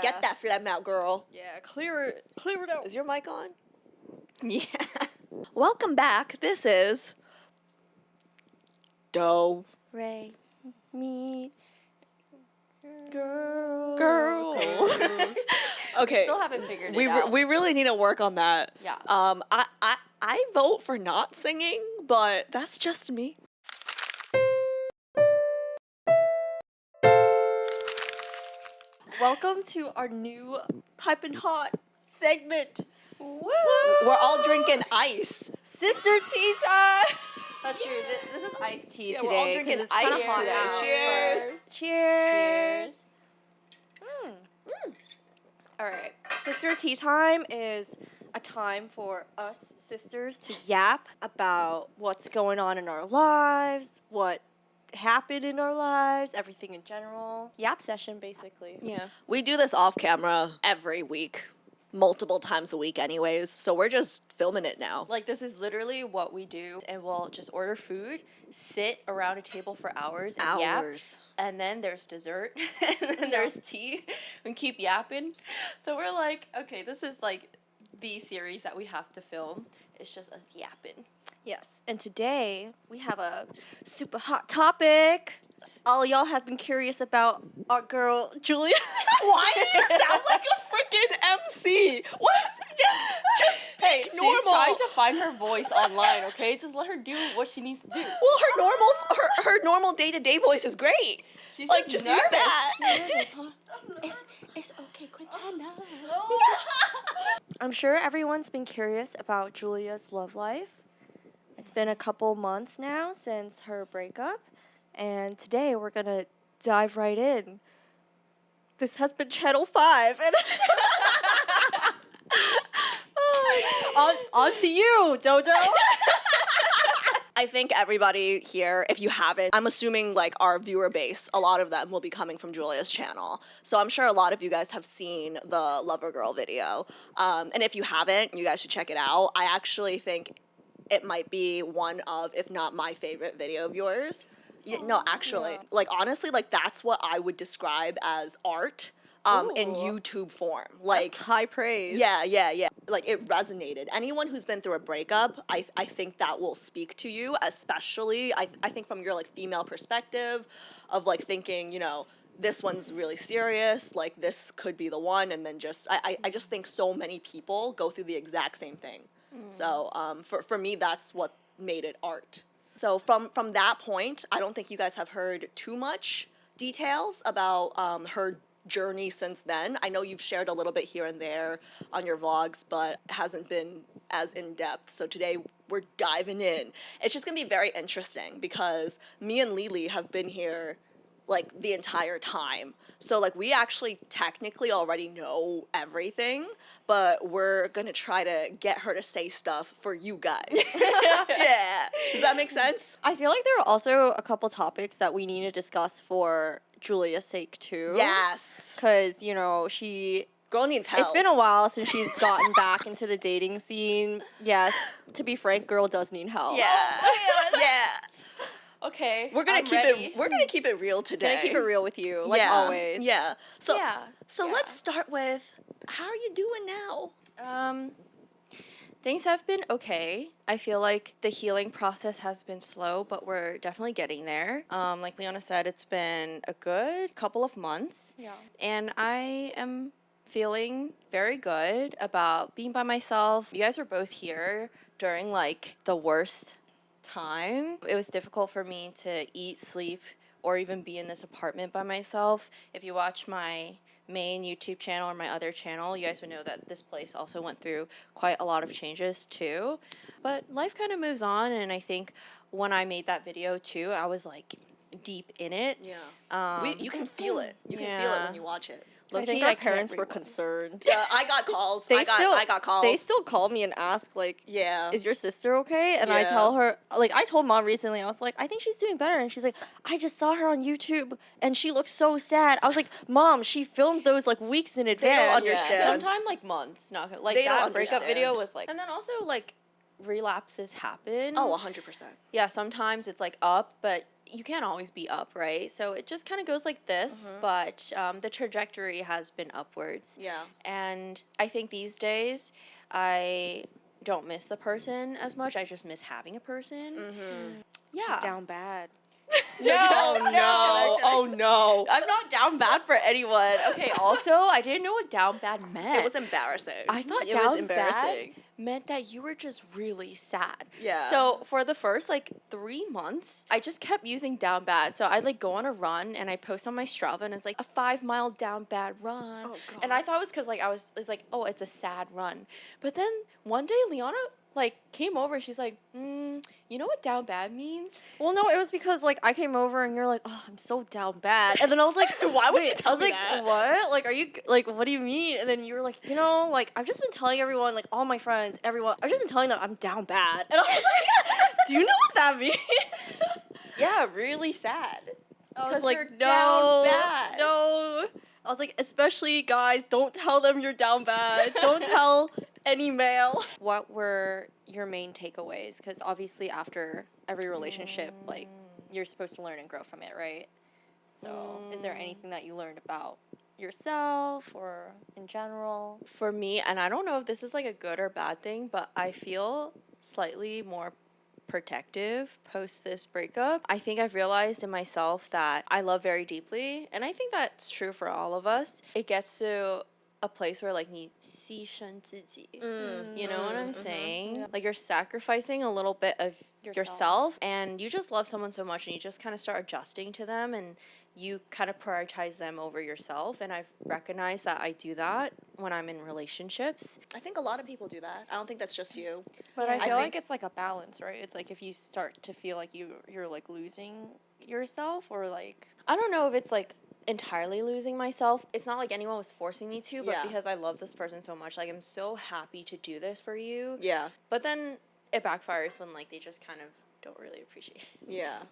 get that phlegm out, girl. Yeah, clear it out. Is your mic on? Yeah. Welcome back. This is DoReMi Girls. Okay. We still haven't figured it out. We really need to work on that. Yeah. I vote for not singing, but that's just me. Welcome to our new Pipin' Hot segment. Woo! We're all drinking ice. Sister tea time. That's true. This is iced tea today. We're all drinking 'cause it's ice kinda hot today. out. Cheers. Cheers. All right. Sister tea time is a time for us sisters to yap about what's going on in our lives, what happened in our lives, everything in general. Yap session, basically. Yeah. We do this off camera every week, multiple times a week anyways, so we're just filming it now. Like, this is literally what we do, and we'll just order food, sit around a table for hours and yap, and then there's dessert, and then there's tea, and keep yapping. So we're like, okay, this is like the series that we have to film. It's just us yapping. Yes, and today we have a super hot topic. All y'all have been curious about our girl, Julia. Why do you sound like a freaking MC? What is it? Just Hey, speak she's normal. trying to find her voice online, okay? Just let her do what she needs to do. Well, her normal day-to-day voice is great. She's Like, just just use nervous. that. Nervous, huh? It's okay, Quinchana. I'm sure everyone's been curious about Julia's love life. It's been a couple months now since her breakup, and today we're gonna dive right in. This has been Channel 5, and on to you, Dodo. I think everybody here, if you haven't, I'm assuming like our viewer base, a lot of them will be coming from Julia's channel. So I'm sure a lot of you guys have seen the Lover Girl video. And if you haven't, you guys should check it out. I actually think it might be one of, if not my favorite video of yours. No, actually, like honestly, like that's what I would describe as art. In YouTube form. Like, High praise. yeah. Like, it resonated. Anyone who's been through a breakup, I think that will speak to you, especially, I think from your, like, female perspective of, like, thinking, you know, this one's really serious, like, this could be the one, and then just, I just think so many people go through the exact same thing. So, for me, that's what made it art. So, from that point, I don't think you guys have heard too much details about her journey since then. I know you've shared a little bit here and there on your vlogs, but it hasn't been as in-depth. So today we're diving in. It's just gonna be very interesting because me and Lily have been here like the entire time. So like we actually technically already know everything, but we're gonna try to get her to say stuff for you guys. Yeah. Does that make sense? I feel like there are also a couple topics that we need to discuss for Julia's sake too. Yes. Because, you know, Girl needs help. it's been a while since she's gotten back into the dating scene. Yes, to be frank, girl does need help. Yeah. Yeah. Okay, We're gonna I'm keep ready. it. We're gonna keep it real today. Gonna keep it real with you, like Yeah. always. Yeah. So Yeah. let's start with how are you doing now? Things have been okay. I feel like the healing process has been slow, but we're definitely getting there. Like Leona said, it's been a good couple of months. Yeah. And I am feeling very good about being by myself. You guys were both here during like the worst time. It was difficult for me to eat, sleep, or even be in this apartment by myself. If you watch my main YouTube channel or my other channel, you guys would know that this place also went through quite a lot of changes too. But life kind of moves on, and I think when I made that video too, I was like deep in it. Yeah. You can feel it. You can feel it when you watch it. I think Low-key, our I can't parents were rewind. concerned. Yeah, I got calls. I got calls. They still call me and ask, like, Yeah. is your sister okay? And I Yeah. tell her, like, I told mom recently, I was like, I think she's doing better. And she's like, I just saw her on YouTube and she looks so sad. I was like, Mom, she films those like weeks in advance. understand. Yeah, sometime like months, not gonna, like They that don't breakup video understand. was like, and then also like relapses happen. Oh, 100%. Yeah, sometimes it's like up, but you can't always be up, right? So it just kind of goes like this, but the trajectory has been upwards. Yeah. And I think these days, I don't miss the person as much. I just miss having a person. Yeah. She's down bad. No, Oh no. Oh no. I'm not down bad for anyone. Okay, also, I didn't know what down bad meant. It was embarrassing. I thought it was down embarrassing. bad meant that you were just really sad. Yeah. So for the first like 3 months, I just kept using down bad. So I'd like go on a run and I post on my Strava and it's like a 5-mile down bad run. Oh, God. And I thought it was because like it's like, oh, it's a sad run. But then one day Leona like came over and she's like, you know what down bad means? Well, no, it was because like I came over and you're like, oh, I'm so down bad, and then I was like, Why would you wait, tell I was me like, that? what? Like, are you like, what do you mean? And then you were like, you know, like I've just been telling everyone, like all my friends, everyone, I've just been telling them I'm down bad, and I was like, do you know what that means? Yeah, really sad. I was 'Cause like, you're no, down bad. no. I was like, especially guys, don't tell them you're down bad. Don't tell any male. What were your main takeaways? Because obviously, after every relationship, like you're supposed to learn and grow from it, right? So, is there anything that you learned about yourself or in general? For me, and I don't know if this is like a good or bad thing, but I feel slightly more protective post this breakup. I think I've realized in myself that I love very deeply, and I think that's true for all of us. It gets to a place where like 你牺牲自己. You know what I'm saying? Yeah. Like you're sacrificing a little bit of Yourself. yourself and you just love someone so much and you just kind of start adjusting to them and you kind of prioritize them over yourself, and I've recognized that I do that when I'm in relationships. I think a lot of people do that. I don't think that's just you. But Yeah. I I feel think- like it's like a balance, right? It's like if you start to feel like you're like losing yourself, or like I don't know if it's like entirely losing myself. It's not like anyone was forcing me to, but Yeah. because I love this person so much, like I'm so happy to do this for you. Yeah. But then it backfires when like they just kind of don't really appreciate it. Yeah.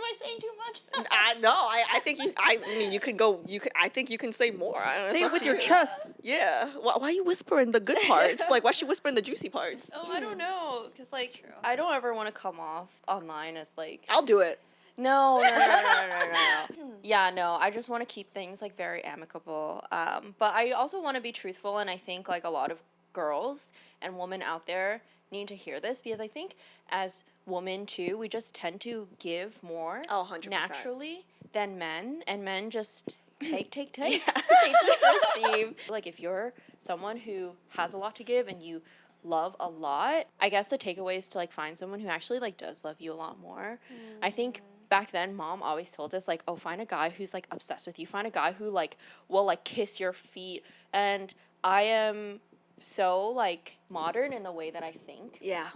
Am I saying too much? I think you. I mean, you could go. You could. I think you can say more. I don't know, it's say it up with to your you. chest. Yeah. Why are you whispering the good parts? Like, why is she whispering the juicy parts? Oh, I don't know, because like true. I don't ever want to come off online as like I'll do it. no. Yeah, no. I just want to keep things like very amicable. But I also want to be truthful, and I think like a lot of girls and women out there need to hear this, because I think as women too, we just tend to give more Oh, 100%. naturally than men, and men just take. Yeah. They just receive. Like if you're someone who has a lot to give and you love a lot, I guess the takeaway is to like find someone who actually like does love you a lot more. I think back then mom always told us like, oh, find a guy who's like obsessed with you, find a guy who like will like kiss your feet. And I am so like modern in the way that I think, Yeah.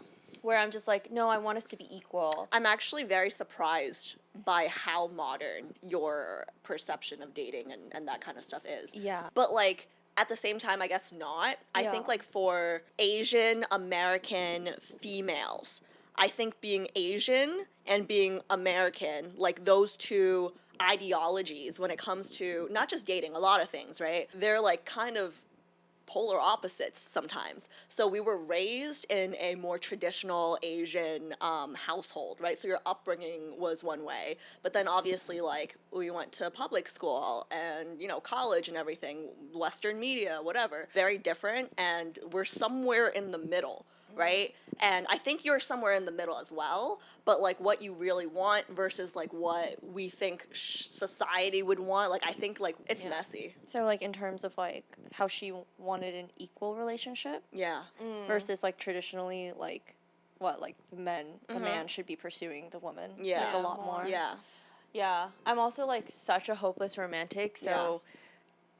where I'm just like, no, I want us to be equal. I'm actually very surprised by how modern your perception of dating and that kind of stuff is. Yeah. But like at the same time, I guess not. I think Yeah. like for Asian American females, I think being Asian and being American, like those two ideologies when it comes to not just dating, a lot of things, right? They're like kind of polar opposites sometimes. So we were raised in a more traditional Asian household, right? So your upbringing was one way, but then obviously like we went to public school and, you know, college and everything, Western media, whatever, very different. And we're somewhere in the middle, right? And I think you're somewhere in the middle as well, but like what you really want versus like what we think society would want, like I think like it's Yeah. messy. So like in terms of like how she wanted an equal relationship Yeah. versus like traditionally like what like the man should be pursuing the woman Yeah. like a lot more. Yeah. Yeah. I'm also like such a hopeless romantic, so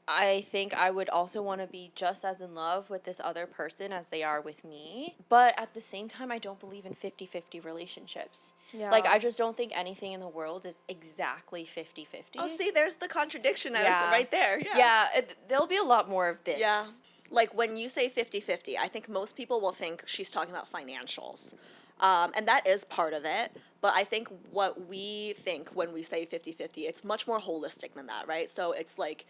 I think I would also want to be just as in love with this other person as they are with me. But at the same time, I don't believe in 50-50 relationships. Yeah. Like, I just don't think anything in the world is exactly 50-50. Oh, see, there's the contradiction I was Yeah. right there. Yeah. Yeah, there'll be a lot more of this. Yeah. Like when you say 50-50, I think most people will think she's talking about financials. And that is part of it. But I think what we think when we say 50-50, it's much more holistic than that, right? So it's like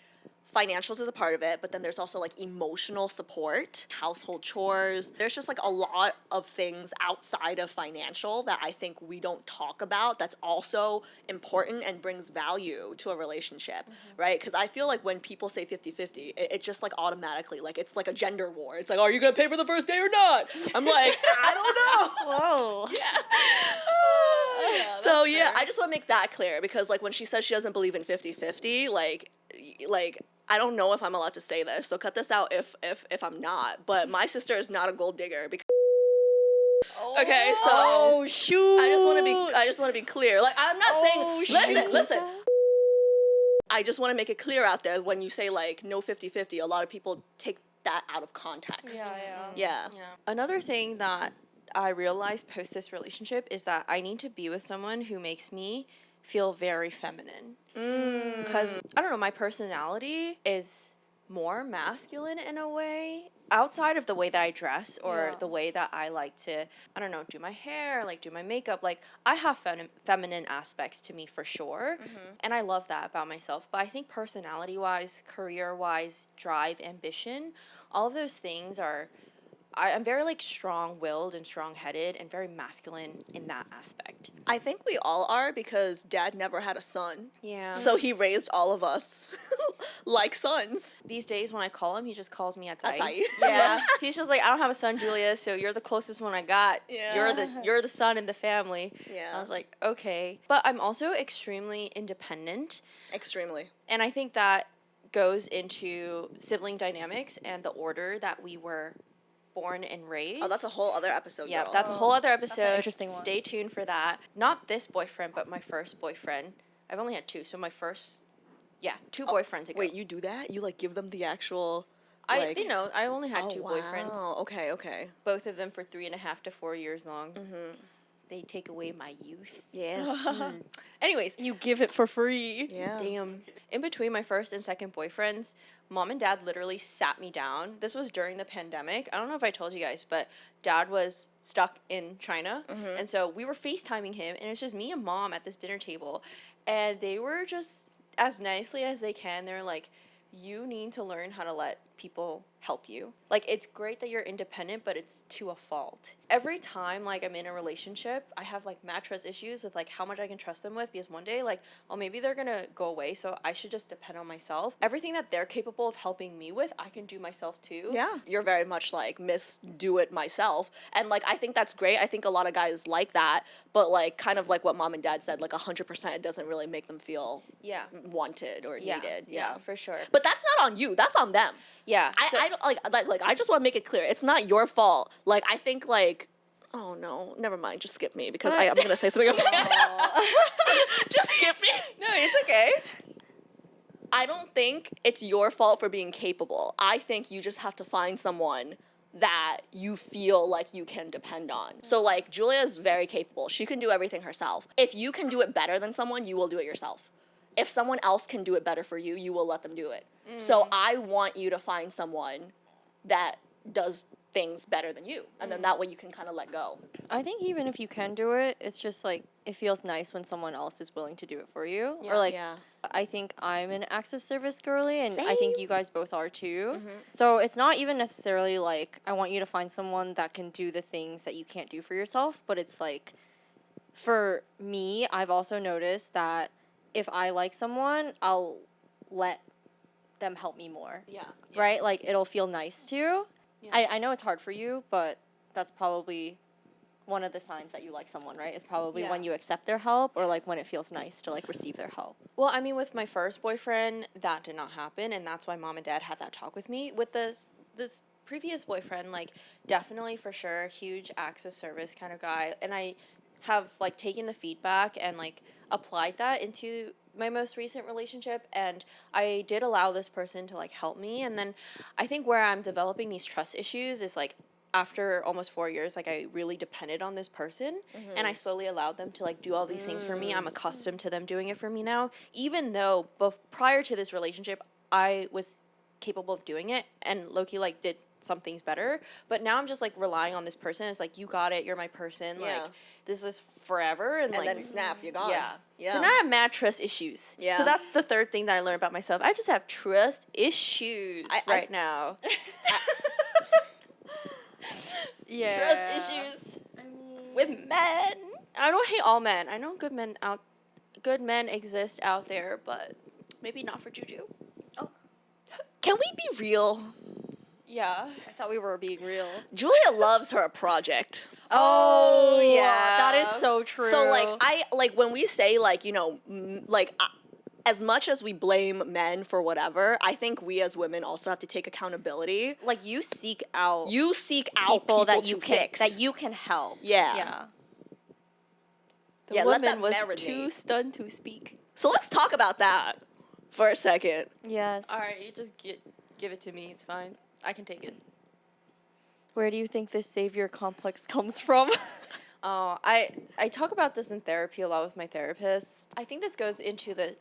financials is a part of it, but then there's also like emotional support, household chores. There's just like a lot of things outside of financial that I think we don't talk about that's also important and brings value to a relationship, right? Because I feel like when people say 50-50, it just like automatically, like it's like a gender war. It's like, are you gonna pay for the first day or not? I'm like, I don't know. Whoa. So yeah, I just want to make that clear because like when she says she doesn't believe in 50-50, like I don't know if I'm allowed to say this, so cut this out if I'm not. But my sister is not a gold digger because okay, so Oh shoot. I just want to be clear. Like I'm not saying listen. shoot. I just want to make it clear out there when you say like no 50-50, a lot of people take that out of context. Yeah. Another thing that I realized post this relationship is that I need to be with someone who makes me feel very feminine. Because, I don't know, my personality is more masculine in a way. Outside of the way that I dress or the way that I like to, I don't know, do my hair, like do my makeup, like I have feminine aspects to me for sure. And I love that about myself. But I think personality-wise, career-wise, drive, ambition, all of those things are, I'm very like strong-willed and strong-headed and very masculine in that aspect. I think we all are because dad never had a son. Yeah. So he raised all of us like sons. These days when I call him, he just calls me Atai. Atai. Yeah. He's just like, I don't have a son, Julia, so you're the closest one I got. Yeah. You're the son in the family. Yeah. I was like, okay. But I'm also extremely independent. Extremely. And I think that goes into sibling dynamics and the order that we were born and raised. Oh, that's a whole other episode, Yeah, girl. that's a whole other episode. interesting one. Stay tuned for that. Not this boyfriend, but my first boyfriend. I've only had two, so my first, two boyfriends ago. Wait, you do that? You like give them the actual I only had two wow. boyfriends. Okay. Both of them for 3.5 to 4 years long. They take away my youth. Yes. Anyways, You give it for free. Yeah. damn. In between my first and second boyfriends, mom and dad literally sat me down. This was during the pandemic. I don't know if I told you guys, but dad was stuck in China. And so we were FaceTiming him, and it's just me and mom at this dinner table. And they were just, as nicely as they can, they're like, you need to learn how to let people help you. Like, it's great that you're independent, but it's to a fault. Every time, like, I'm in a relationship, I have, like, mad trust issues with, like, how much I can trust them with, because one day, like, oh, maybe they're gonna go away, so I should just depend on myself. Everything that they're capable of helping me with, I can do myself, too. Yeah. You're very much like Miss Do It Myself. And like I think that's great. I think a lot of guys like that, but like kind of like what mom and dad said, like 100% it doesn't really make them feel Yeah. wanted or needed. Yeah. for sure. But that's not on you. That's on them. Yeah. I don't like I just want to make it clear. It's not your fault. Like I think like oh no, never mind. Just skip me because I'm gonna say something offensive. Just skip me. No, it's okay. I don't think it's your fault for being capable. I think you just have to find someone that you feel like you can depend on. So like Julia is very capable. She can do everything herself. If you can do it better than someone, you will do it yourself. If someone else can do it better for you, you will let them do it. So I want you to find someone that does things better than you. And then that way you can kind of let go. I think even if you can do it, it's just like it feels nice when someone else is willing to do it for you. Or like Yeah. I think I'm an acts of service girly, and I think Same. you guys both are too. So it's not even necessarily like I want you to find someone that can do the things that you can't do for yourself, but it's like for me, I've also noticed that if I like someone, I'll let them help me more. Yeah. Right? Like it'll feel nice to. Yeah. I know it's hard for you, but that's probably one of the signs that you like someone, right? Is probably when you accept their help or like when it feels nice to like receive their help. Well, I mean, with my first boyfriend, that did not happen, and that's why mom and dad had that talk with me. With this previous boyfriend, like, definitely for sure, huge acts of service kind of guy, and I have like taken the feedback and like applied that into my most recent relationship, and I did allow this person to like help me. And then I think where I'm developing these trust issues is like after almost 4 years, like I really depended on this person, and I slowly allowed them to like do all these things for me. I'm accustomed to them doing it for me now, even though prior to this relationship I was capable of doing it and low-key like did something's better. But now I'm just like relying on this person. It's like, you got it, you're my person. Yeah. Like, this is forever. And like, then snap, you're gone. yeah. Yeah. So now I have mad trust issues. Yeah. So that's the third thing that I learned about myself. I just have trust issues right now. Yeah. Trust issues I mean, with men. I don't hate all men. I know good men exist out there, but maybe not for Juju. Can we be real? Yeah. I thought we were being real. Julia loves her project. Oh, yeah. that is so true. So like when we say like, you know, as much as we blame men for whatever, I think we as women also have to take accountability. like you seek out You seek out people that you to can fix. that you can help. Yeah. Yeah. The Yeah, let woman that was marinate. too stunned to speak. So let's talk about that for a second. Yes. All right, you just give it to me. It's fine. I can take it. Where do you think this savior complex comes from? Oh, I talk about this in therapy a lot with my therapist. I think this goes into the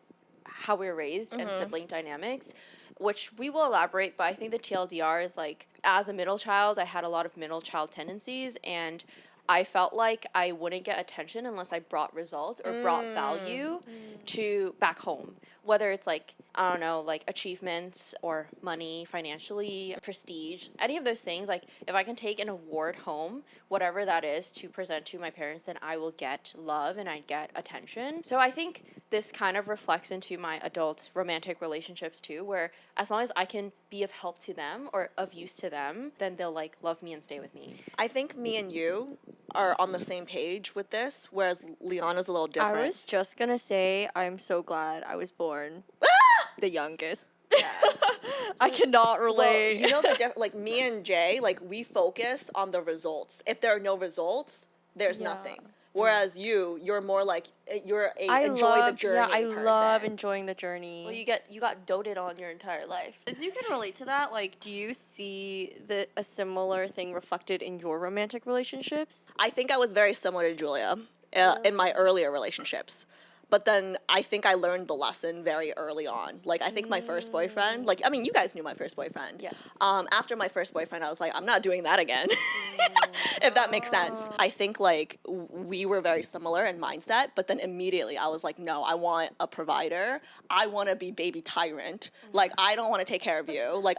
how we were raised and sibling dynamics, which we will elaborate, but I think the TLDR is like, as a middle child, I had a lot of middle child tendencies, and I felt like I wouldn't get attention unless I brought results or brought value to back home. Whether it's like, I don't know, like achievements or money, financially, prestige, any of those things. Like if I can take an award home, whatever that is, to present to my parents, then I will get love and I get attention. So I think this kind of reflects into my adult romantic relationships too, where as long as I can be of help to them or of use to them, then they'll like love me and stay with me. I think me and you are on the same page with this, whereas Leona's a little different. I was just gonna say I'm so glad I was born the youngest. I cannot Well, relate. you know like me and Jay, like we focus on the results. If there are no results, there's Yeah. nothing. Whereas you're more like I enjoy love, the journey. Yeah, I person. love enjoying the journey. Well, you got doted on your entire life. As you can relate to that, like, do you see a similar thing reflected in your romantic relationships? I think I was very similar to Julia in my earlier relationships. But then I think I learned the lesson very early on. Like, I think my first boyfriend, like, I mean, you guys knew my first boyfriend. Yes. After my first boyfriend, I was like, I'm not doing that again, if that makes sense. I think, like, we were very similar in mindset, but then immediately I was like, no, I want a provider. I want to be baby tyrant. Like, I don't want to take care of you. Like,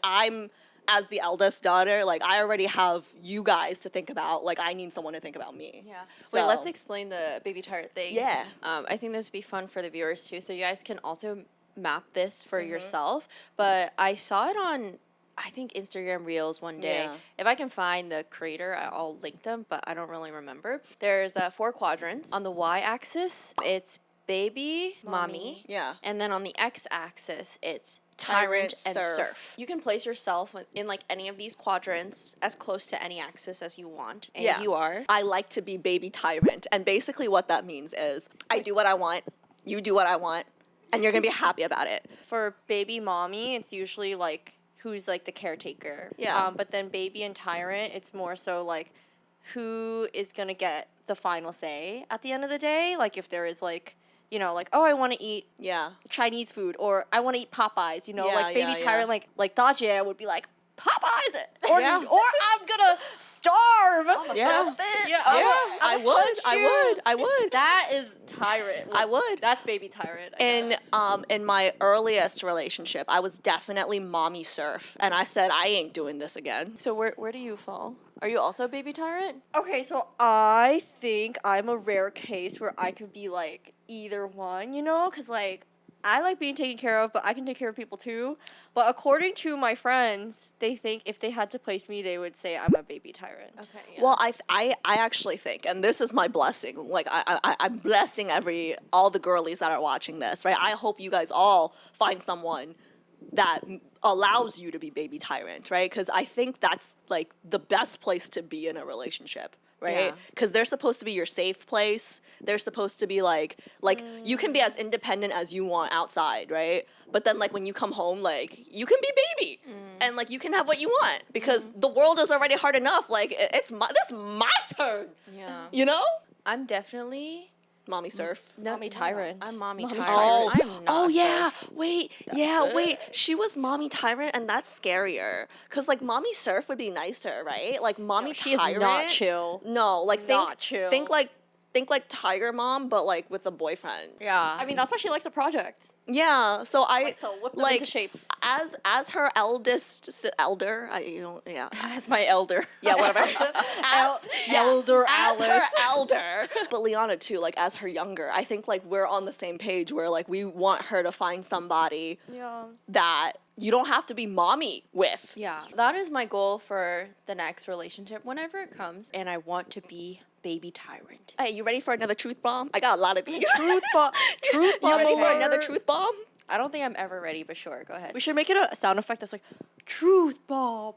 as the eldest daughter, like I already have you guys to think about. Like I need someone to think about me. Yeah. So, Wait, let's explain the baby tart thing. Yeah. I think this would be fun for the viewers too. So you guys can also map this for yourself. But I saw it on, I think, Instagram Reels one day. Yeah. If I can find the creator, I'll link them, but I don't really remember. There's 4 quadrants. On the y-axis, it's baby, mommy. Yeah. And then on the x-axis, it's tyrant and Surf. surf. You can place yourself in like any of these quadrants as close to any axis as you want. And Yeah. you are. I like to be baby tyrant. And basically what that means is I do what I want, you do what I want, and you're going to be happy about it. For baby mommy, it's usually like who's like the caretaker. Yeah. But then baby and tyrant, it's more so like who is gonna get the final say at the end of the day. Like if there is like, you know, like, oh, I want to eat Yeah. Chinese food, or I want to eat Popeyes. You know, Yeah, like baby yeah, tyrant, yeah. like Dajie would be like Popeyes it, or Yeah. or I'm gonna starve. Yeah. Yeah, I would. That is tyrant. I would. That's baby tyrant. I guess. In my earliest relationship, I was definitely mommy surf, and I said I ain't doing this again. So where do you fall? Are you also a baby tyrant? Okay, so I think I'm a rare case where I could be like either one, you know? Because, like, I like being taken care of, but I can take care of people too. But according to my friends, they think if they had to place me, they would say I'm a baby tyrant. Okay. Yeah. Well, I actually think, and this is my blessing. Like I'm blessing all the girlies that are watching this, right? I hope you guys all find someone that allows you to be baby tyrant, right? Because I think that's like the best place to be in a relationship, right? Yeah. Because they're supposed to be your safe place. They're supposed to be like you can be as independent as you want outside, right? But then like when you come home, like you can be baby and like you can have what you want because the world is already hard enough. Like this is my turn, yeah. you know? I'm definitely Mommy surf. Mommy Tyrant. I'm mommy Mommy tyrant. Oh, I'm not oh yeah. surf. Wait, wait. She was mommy tyrant, and that's scarier. Cause like mommy surf would be nicer, right? Like mommy she is tyrant. not chill. No, like Not chill. think like tiger mom, but like with a boyfriend. Yeah. I mean, that's why she likes the project. Yeah. So I Likes to whip them like into shape. as her elder. Yeah. as my elder. Yeah, whatever. Elder as her Alice. elder. But Leona too, like as her younger. I think like we're on the same page where like we want her to find somebody Yeah. that you don't have to be mommy with. Yeah, that is my goal for the next relationship whenever it comes, and I want to be baby tyrant. Hey, you ready for another truth bomb? I got a lot of these. Truth bomb. Truth You bomb ready for alert. another truth bomb? I don't think I'm ever ready, but sure, go ahead. We should make it a sound effect that's like, truth bomb.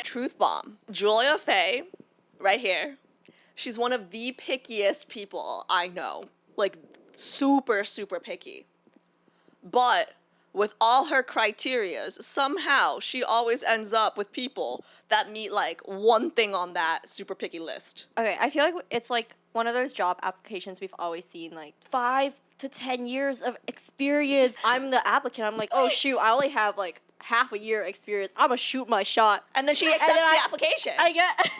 Truth bomb. Julia Faye, right here. She's one of the pickiest people I know. Like super, super picky. But with all her criterias, somehow she always ends up with people that meet like one thing on that super picky list. Okay, I feel like it's like one of those job applications we've always seen, like 5 to 10 years of experience. I'm the applicant. I'm like, oh shoot, I only have like half a year experience. I'm gonna shoot my shot. And then she accepts then the application. I get.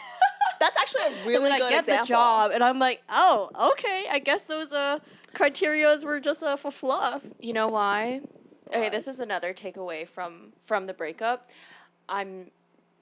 That's actually a and really then good I get example. the job, and I'm like, oh, okay. I guess those criterias were just for fluff. You know why? Okay, this is another takeaway from the breakup. I'm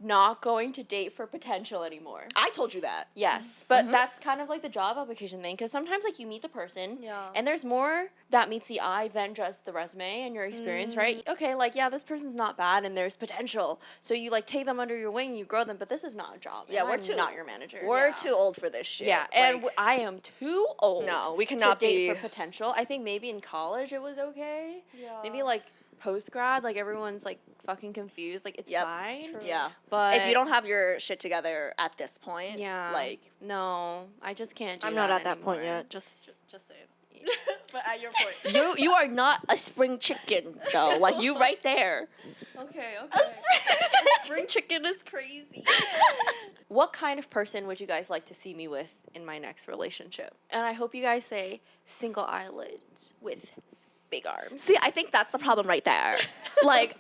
not going to date for potential anymore. I told you that. Yes, but that's kind of like the job application thing, because sometimes like you meet the person, Yeah. and there's more that meets the eye than just the resume and your experience, right? Okay, like yeah, this person's not bad and there's potential, so you like take them under your wing, you grow them, but this is not a job. Yeah, and we're I'm too- not your manager. We're too old for this shit. Yeah, and Like, I am too old. No, we cannot to date be- for potential. I think maybe in college it was okay. Yeah. Maybe like post grad, like everyone's like fucking confused. Like it's Yep. fine. True. yeah. But If you don't have your shit together at this point, yeah, like no, I just can't do I'm that not at that point anymore. yet. Just saying. But at your point. you are not a spring chicken though. Like you right there. Okay. Spring chicken is crazy. What kind of person would you guys like to see me with in my next relationship? And I hope you guys say single eyelids with big arms. See, I think that's the problem right there. Like,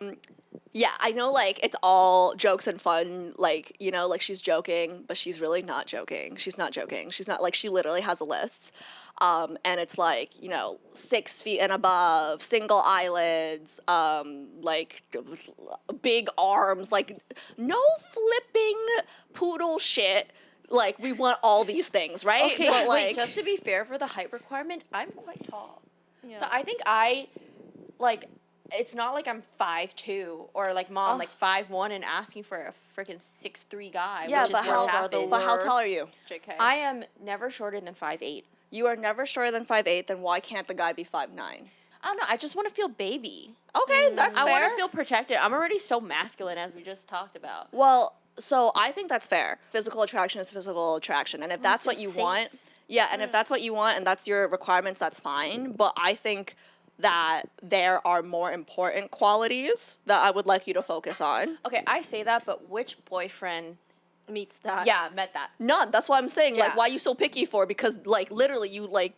yeah, I know, like, it's all jokes and fun. Like, you know, like, she's joking, but she's really not joking. She's not joking. She's not, like, she literally has a list. And it's, like, you know, 6 feet and above, single eyelids, like, big arms, like, no flipping poodle shit. Like, we want all these things, right? Okay, But, wait, like, just to be fair for the height requirement, I'm quite tall. Yeah. So I think like, it's not like I'm 5'2" or like mom, like 5'1" and asking for a freaking 6'3" guy. yeah, which but is what how, happened. but how tall are you? JK. I am never shorter than 5'8". You are never shorter than 5'8", then why can't the guy be 5'9"? I don't know. I just want to feel baby. Okay, that's I fair. want to feel protected. I'm already so masculine, as we just talked about. Well, so I think that's fair. Physical attraction is physical attraction, and if that's what you safe. want, yeah, and if that's what you want and that's your requirements, that's fine. But I think that there are more important qualities that I would like you to focus on. Okay, I say that, but which boyfriend? meets that. Yeah, met that. None. That's what I'm saying. Yeah. Like, why are you so picky for? Because like literally, you like.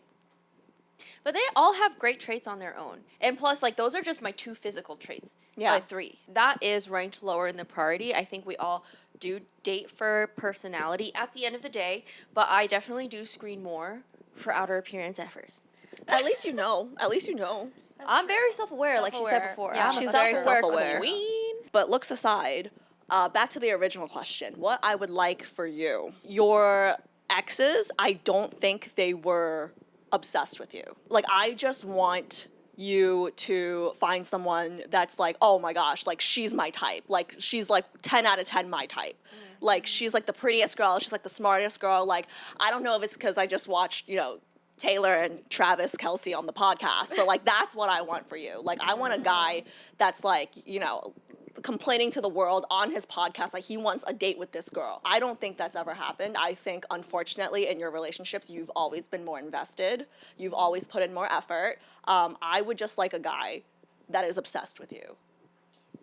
But they all have great traits on their own. And plus, like, those are just my 2 physical traits. Yeah. 3. That is ranked lower in the priority. I think we all do date for personality at the end of the day, but I definitely do screen more for outer appearance at first. At least you know. At least you know. I'm very self-aware, like she said Self-aware. before. Yeah, I'm a she's very self-aware self-aware. queen. But looks aside, back to the original question. What I would like for you, your exes, I don't think they were obsessed with you. Like, I just want you to find someone that's like, oh my gosh, like she's my type. Like she's like 10 out of 10 my type. Like she's like the prettiest girl. She's like the smartest girl. Like, I don't know if it's because I just watched, you know, Taylor and Travis Kelce on the podcast, but like that's what I want for you. Like I want a guy that's like, you know, complaining to the world on his podcast like he wants a date with this girl. I don't think that's ever happened. I think unfortunately in your relationships you've always been more invested. You've always put in more effort. I would just like a guy that is obsessed with you.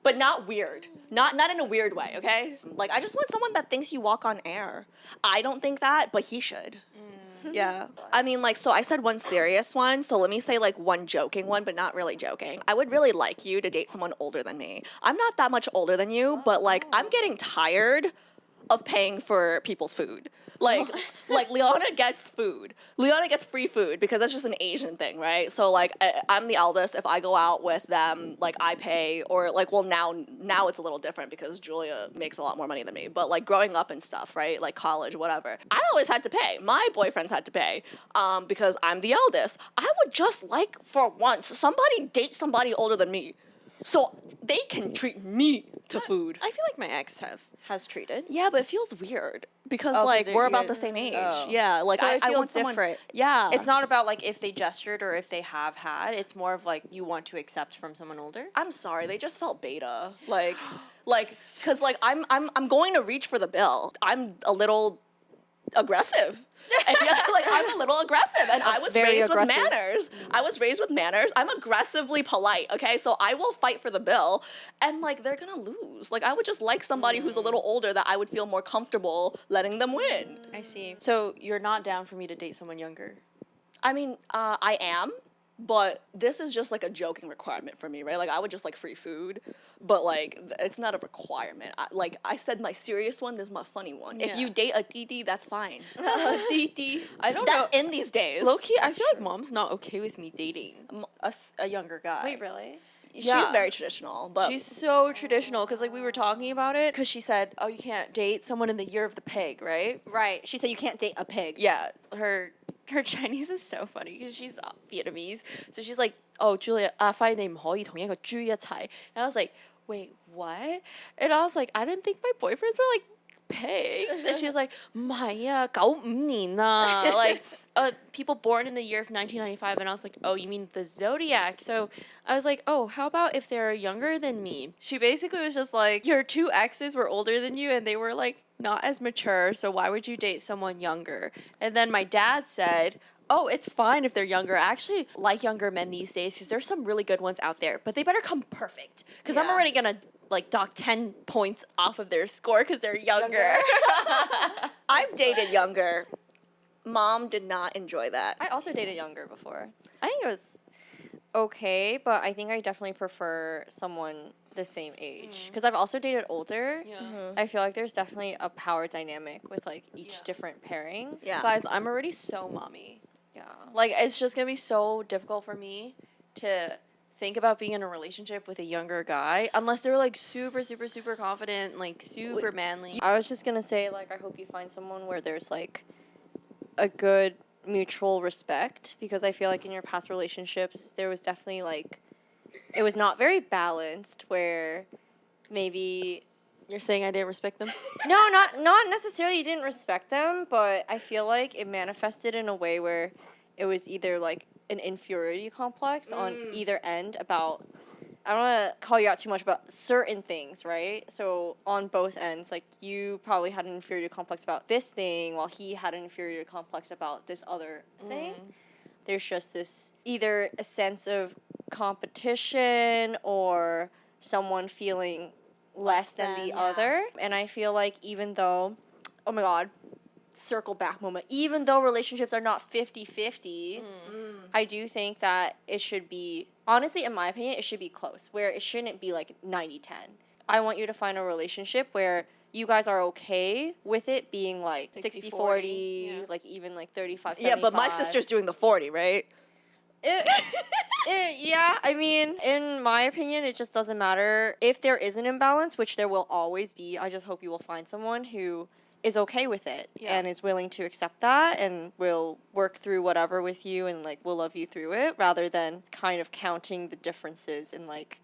But not weird. Not in a weird way, okay? Like I just want someone that thinks you walk on air. I don't think that, but he should. Yeah. I mean, like, so I said one serious one, so let me say, like, one joking one, but not really joking. I would really like you to date someone older than me. I'm not that much older than you, but, like, I'm getting tired of paying for people's food. Like Leona gets food. Leona gets free food because that's just an Asian thing, right? So like I'm the eldest. If I go out with them, like I pay, or like well now it's a little different because Julia makes a lot more money than me. But like growing up and stuff, right? Like college, whatever. I always had to pay. My boyfriends had to pay because I'm the eldest. I would just like for once somebody date somebody older than me, so they can treat me to food. I feel like my ex has treated. Yeah, but it feels weird because Oh, 'cause like we're you about guys- the same age. oh. Yeah, like So I it feels want someone different. Yeah, It's not about like if they gestured or if they have had. It's more of like you want to accept from someone older. I'm sorry, they just felt beta. Cause like I'm going to reach for the bill. I'm a little aggressive. And yeah, like I'm a little aggressive, and I was Very raised aggressive. with manners. I was raised with manners. I'm aggressively polite, okay? So I will fight for the bill, and like they're gonna lose. Like I would just like somebody who's a little older that I would feel more comfortable letting them win. I see. So you're not down for me to date someone younger. I mean, I am, but this is just like a joking requirement for me, right? Like I would just like free food, but like it's not a requirement. Like I said, my serious one. This is my funny one. If Yeah. you date a titi, that's fine. I don't That's know. in these days. Low key, I feel like mom's not okay with me dating a younger guy. Wait, really? She's Yeah. very traditional, but She's so traditional because like we were talking about it because she said, "Oh, you can't date someone in the year of the pig, right?" Right. She said you can't date a pig. Yeah, her Chinese is so funny because she's Vietnamese, so she's like, "Oh, Julia, 快你唔可以同一個豬一齊." And I was like, "Wait, what?" And I was like, "I didn't think my boyfriends were like pigs." And she was like, 唔係啊，95年啊 like people born in the year of 1995. And I was like, "Oh, you mean the zodiac?" So I was like, "Oh, how about if they're younger than me?" She basically was just like, "Your two exes were older than you and they were like not as mature, so why would you date someone younger?" And then my dad said, "Oh, it's fine if they're younger. I actually like younger men these days because there's some really good ones out there, but they better come perfect because I'm Yeah. already gonna like dock 10 points off of their score because they're younger." I've dated younger. Mom did not enjoy that. I also dated younger before. I think it was okay, but I think I definitely prefer someone the same age because I've also dated older. I feel like there's definitely a power dynamic with like each different pairing. Yeah. Guys, I'm already so mommy. Yeah. Like, it's just gonna be so difficult for me to think about being in a relationship with a younger guy unless they're like super, super, super confident, like super manly. I was just gonna say like I hope you find someone where there's like a good mutual respect because I feel like in your past relationships there was definitely like it was not very balanced where maybe You're saying I didn't respect them? no not necessarily you didn't respect them, but I feel like it manifested in a way where it was either like an inferiority complex on either end about I don't want to call you out too much about certain things, right? So on both ends, like you probably had an inferiority complex about this thing while he had an inferiority complex about this other thing. There's just this either a sense of competition or someone feeling less than the other. And I feel like even though, oh my God, circle back moment, even though relationships are not 50-50, I do think that it should be, honestly, in my opinion, it should be close, where it shouldn't be like 90-10. I want you to find a relationship where you guys are okay with it being like 60-40, like even like 35-75. Yeah, but my sister's doing the 40, right? Yeah, I mean, in my opinion, it just doesn't matter. If there is an imbalance, which there will always be, I just hope you will find someone who is okay with it and is willing to accept that and will work through whatever with you and like will love you through it rather than kind of counting the differences and like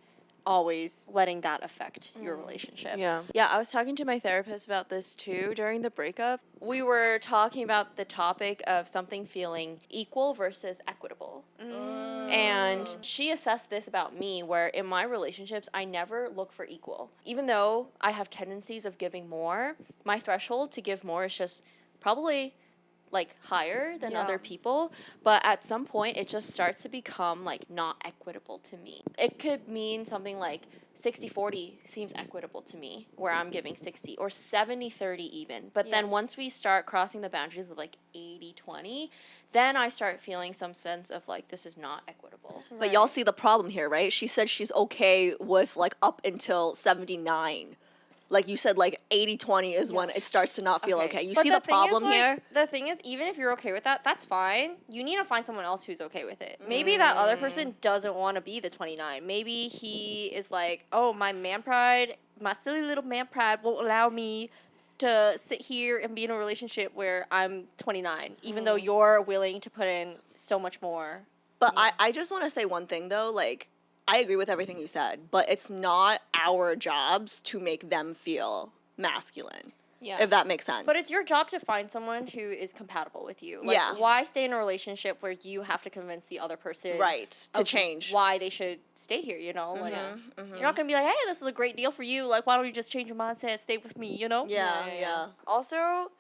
always letting that affect your relationship. Yeah, I was talking to my therapist about this too during the breakup. We were talking about the topic of something feeling equal versus equitable. And she assessed this about me where in my relationships, I never look for equal. Even though I have tendencies of giving more, my threshold to give more is just probably like higher than Yeah. other people, but at some point it just starts to become like not equitable to me. It could mean something like 60-40 seems equitable to me, where I'm giving 60, or 70-30 even. But then Yes. once we start crossing the boundaries of like 80-20, then I start feeling some sense of like this is not equitable. But y'all see the problem here, right? She said she's okay with like up until 79. Like you said, like 80-20 is when it starts to not feel Okay. okay. You But see the thing is, problem like, here? The thing is, even if you're okay with that, that's fine. You need to find someone else who's okay with it. Maybe that other person doesn't want to be the 29. Maybe he is like, oh, my man pride, my silly little man pride won't allow me to sit here and be in a relationship where I'm 29, even though you're willing to put in so much more. But I just want to say one thing though, like I agree with everything you said, but it's not our jobs to make them feel masculine. Yeah. If that makes sense. But it's your job to find someone who is compcompatible with you. Like, Yeah. why stay in a relationship where you have to convince the other person right to of change. why they should stay here, you know? Like, you're not gonna be like, hey, this is a great deal for you. Like, why don't you just change your mindset, stay with me, you know? Yeah. Also,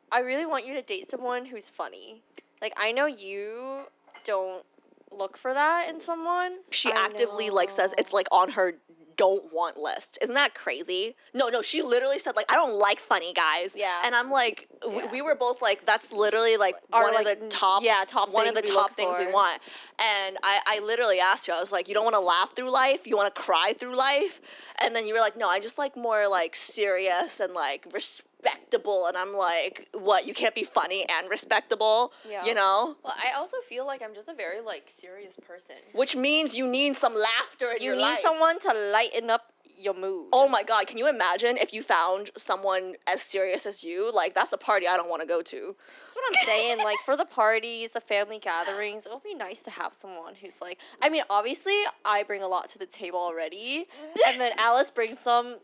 I really want you to date someone who's funny. Like, I know you don't look for that in someone. She I actively like says know. it's like on her don't want list. Isn't that crazy? No, she literally said like I don't like funny guys. Yeah. And I'm like we were both like that's literally like Our, one like, of the top top one of the things we top look things we for. want. And I literally asked you, I was like, you don't want to laugh through life? You want to cry through life? And then you were like, no, I just like more like serious and like respectable. And I'm like, what, you can't be funny and respectable? Yeah. You know? Well, I also feel like I'm just a very like serious person. Which means you need some laughter in You your need life. someone to lighten up your mood. Oh my God, can you imagine if you found someone as serious as you? Like, that's a party I don't want to go to. That's what I'm saying. Like, for the parties, the family gatherings, it would be nice to have someone who's like, I mean, obviously, I bring a lot to the table already. And then Alice brings a little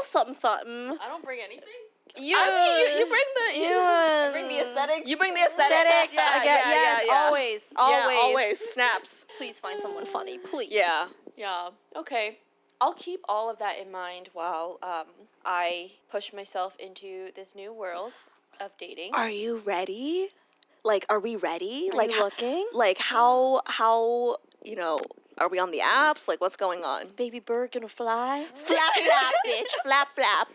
something, something. I don't bring anything. You, I mean, you bring the... Yeah. I bring the aesthetic. You bring the aesthetics. Aesthetics, yes, always. Yeah, always. Snaps. Please find someone funny, please. Yeah. Yeah. Okay. I'll keep all of that in mind while I push myself into this new world of dating. Are you ready? Like, are we ready? Are like, you looking? Like, how, you know, are we on the apps? Like, what's going on? Baby bird gonna fly? Flap, flap, bitch. Flap, flap.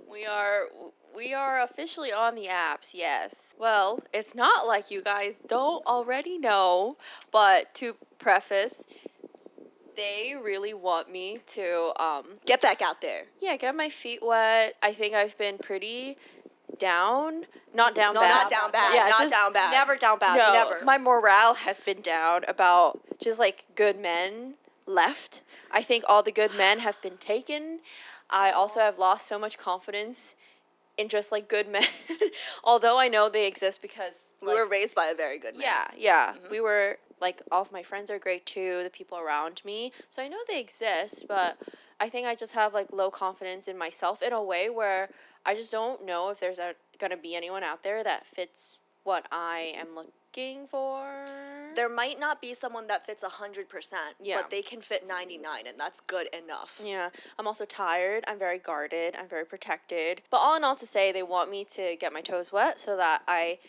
We are officially on the apps, yes. Well, it's not like you guys don't already know, but to preface, they really want me to Get back out there. get my feet wet. I think I've been pretty down, not down No, bad. not down bad. Yeah, not just down bad. Never down bad, No, never. my morale has been down about just like good men left. I think all the good men have been taken. I also have lost so much confidence in just like good men, although I know they exist because We were raised by a very good man. yeah. We were like all of my friends are great too, the people around me. So I know they exist, but I think I just have like low confidence in myself in a way where I just don't know if there's gonna be anyone out there that fits what I am looking for. There might not be someone that fits 100%, Yeah. but they can fit 99, and that's good enough. Yeah, I'm also tired. I'm very guarded. I'm very protected. But all in all, to say, they want me to get my toes wet so that I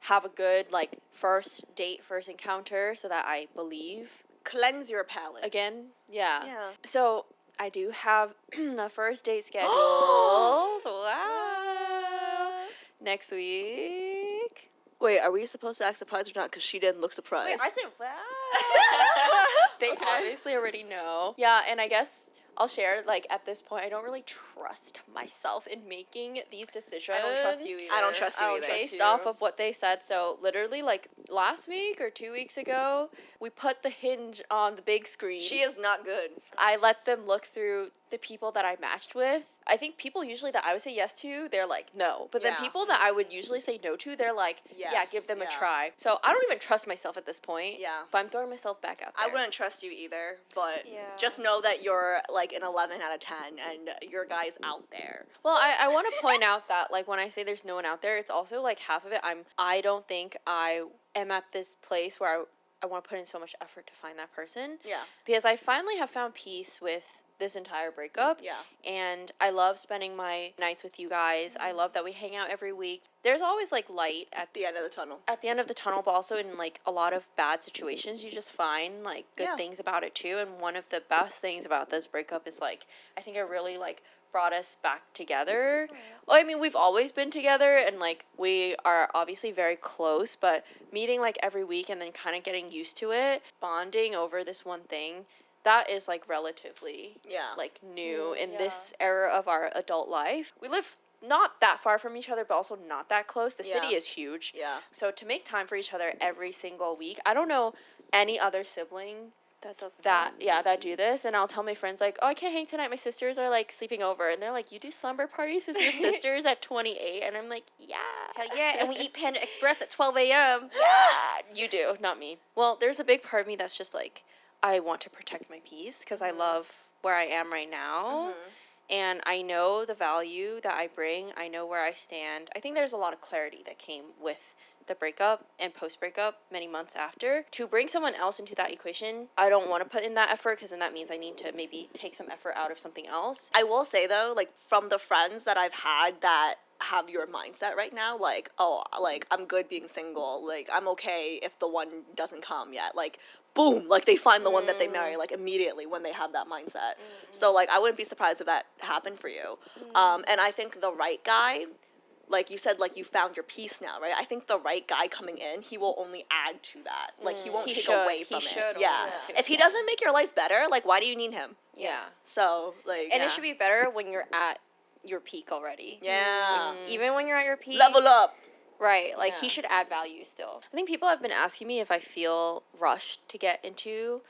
have a good like first date, first encounter, so that I believe Cleanse your palate. again. Yeah. Yeah. So I do have a first date scheduled. Wow. Next week. Wait, are we supposed to act surprised or not? Because she didn't look surprised. Wait, I said, wow. They obviously already know. Yeah, and I guess I'll share, like, at this point, I don't really trust myself in making these decisions. I don't trust you either. I don't trust you either. Based off of what they said. So, literally, like, last week or 2 weeks ago, we put the Hinge on the big screen. She is not good. I let them look through the people that I matched with. I think people usually that I would say yes to, they're like, no. But then Yeah. people that I would usually say no to, they're like, yeah, Yes, give them yeah. a try. So I don't even trust myself at this point. Yeah. But I'm throwing myself back out I there. wouldn't trust you either, but Yeah. just know that you're like an 11 out of 10 and your guy's out there. Well, I want to point out that, like, when I say there's no one out there, it's also, like, half of it, I don't think I am at this place where I want to put in so much effort to find that person. Yeah. Because I finally have found peace with this entire breakup. Yeah. And I love spending my nights with you guys. I love that we hang out every week. There's always like light at The end of the tunnel. the end of the tunnel, but also in like a lot of bad situations, you just find like good Yeah. things about it too. And one of the best things about this breakup is like, I think it really like brought us back together. Well, I mean, we've always been together and like we are obviously very close, but meeting like every week and then kind of getting used to it, bonding over this one thing, that is like relatively Yeah. like new in yeah. this era of our adult life. We live not that far from each other, but also not that close. The city Yeah. is huge. Yeah. So to make time for each other every single week, I don't know any other sibling That does that do this. And I'll tell my friends like, oh, I can't hang tonight. My sisters are like sleeping over, and they're like, you do slumber parties with your sisters at 28, and I'm like, yeah. Hell yeah, and we eat Panda Express at 12 a.m. Yeah, you do, not me. Well, there's a big part of me that's just like, I want to protect my peace because I love where I am right now. And I know the value that I bring. I know where I stand. I think there's a lot of clarity that came with the breakup and post-breakup many months after. To bring someone else into that equation, I don't want to put in that effort because then that means I need to maybe take some effort out of something else. I will say though, like from the friends that I've had that have your mindset right now, like, oh, like I'm good being single, like I'm okay if the one doesn't come yet, like boom, like they find the one that they marry like immediately when they have that mindset. So like I wouldn't be surprised if that happened for you. And I think the right guy, like you said, like you found your peace now, right? I think the right guy coming in, he will only add to that. Like he won't He take should. away He from should it. only Yeah. add to it. If he doesn't make your life better, like why do you need him? Yeah. So like And it should be better when you're at your peak already. yeah. Even when you're at your peak. Level up. Right, like Yeah. he should add value still. I think people have been asking me if I feel rushed to get into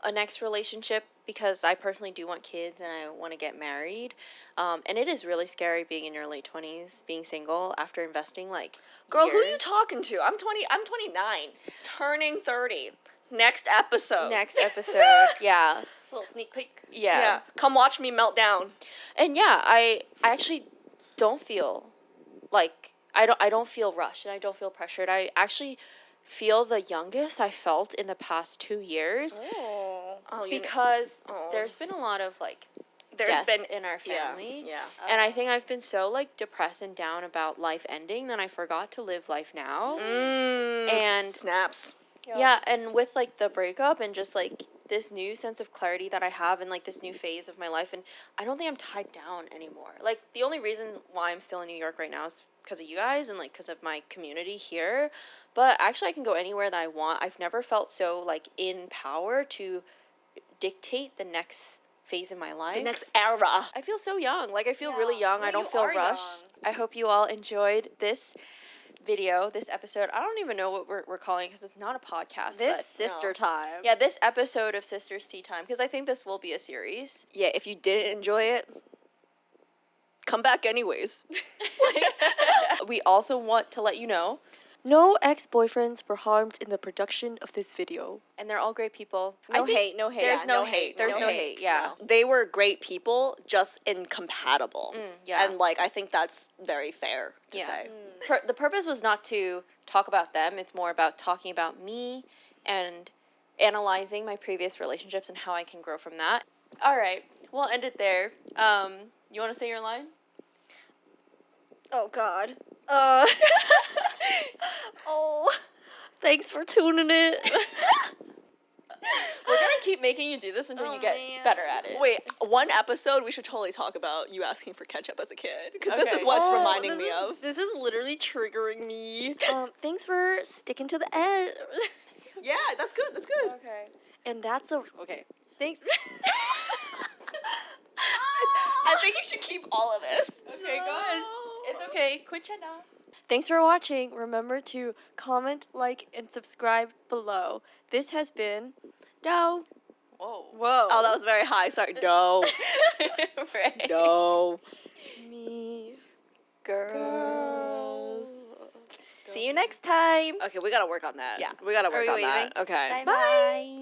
a next relationship because I personally do want kids and I want to get married. And it is really scary being in your late 20s, being single after investing like Girl, who you years. talking to? I'm 29, turning 30. Next episode. Next episode, yeah. Little sneak peek. Yeah. Come watch me melt down. And yeah, I actually don't feel like I don't feel rushed and I don't feel pressured. I actually feel the youngest I felt in the past 2 years Oh. Oh, because Oh. there's been a lot of like there's death been in our family. Yeah. And I think I've been so like depressed and down about life ending that I forgot to live life now. And snaps. yeah, and with like the breakup and just like this new sense of clarity that I have and like this new phase of my life, and I don't think I'm tied down anymore. Like the only reason why I'm still in New York right now is because of you guys and like because of my community here. But actually I can go anywhere that I want. I've never felt so like in power to dictate the next phase in my life. The next era. I feel so young. Like I feel Yeah. really young. Well, I don't you feel are rushed. young. I hope you all enjoyed this video, this episode. I don't even know what we're calling because it's not a podcast. This but sister no. time. yeah, this episode of Sisters Tea Time, because I think this will be a series. Yeah, if you didn't enjoy it, come back anyways. We also want to let you know, No ex-boyfriends were harmed in the production of this video. and they're all great people. No I think hate, no hate. There's Yeah, no hate. There's no hate. Yeah. No. They were great people, just incompatible. yeah. And like I think that's very fair to Yeah. say. The purpose was not to talk about them. It's more about talking about me and analyzing my previous relationships and how I can grow from that. All right, we'll end it there. You want to say your line? Oh God. Oh. Thanks for tuning in. We're gonna keep making you do this until Oh, you get man. better at it. Wait, one episode we should totally talk about you asking for ketchup as a kid because this Okay. is what it's Oh, reminding this me is- of. This is literally triggering me. Thanks for sticking to the end. Yeah, that's good. That's good. Okay. And that's a okay. Thanks. I think you should keep all of this. Okay, good. It's okay. Quit now. Thanks for watching. Remember to comment, like, and subscribe below. This has been Doe. Whoa. Whoa. Oh, that was very high. Sorry. No. right. No. me. Girls. See you next time. Okay, we gotta work on that. Yeah. We gotta Are work we on that. waving? Okay. Bye.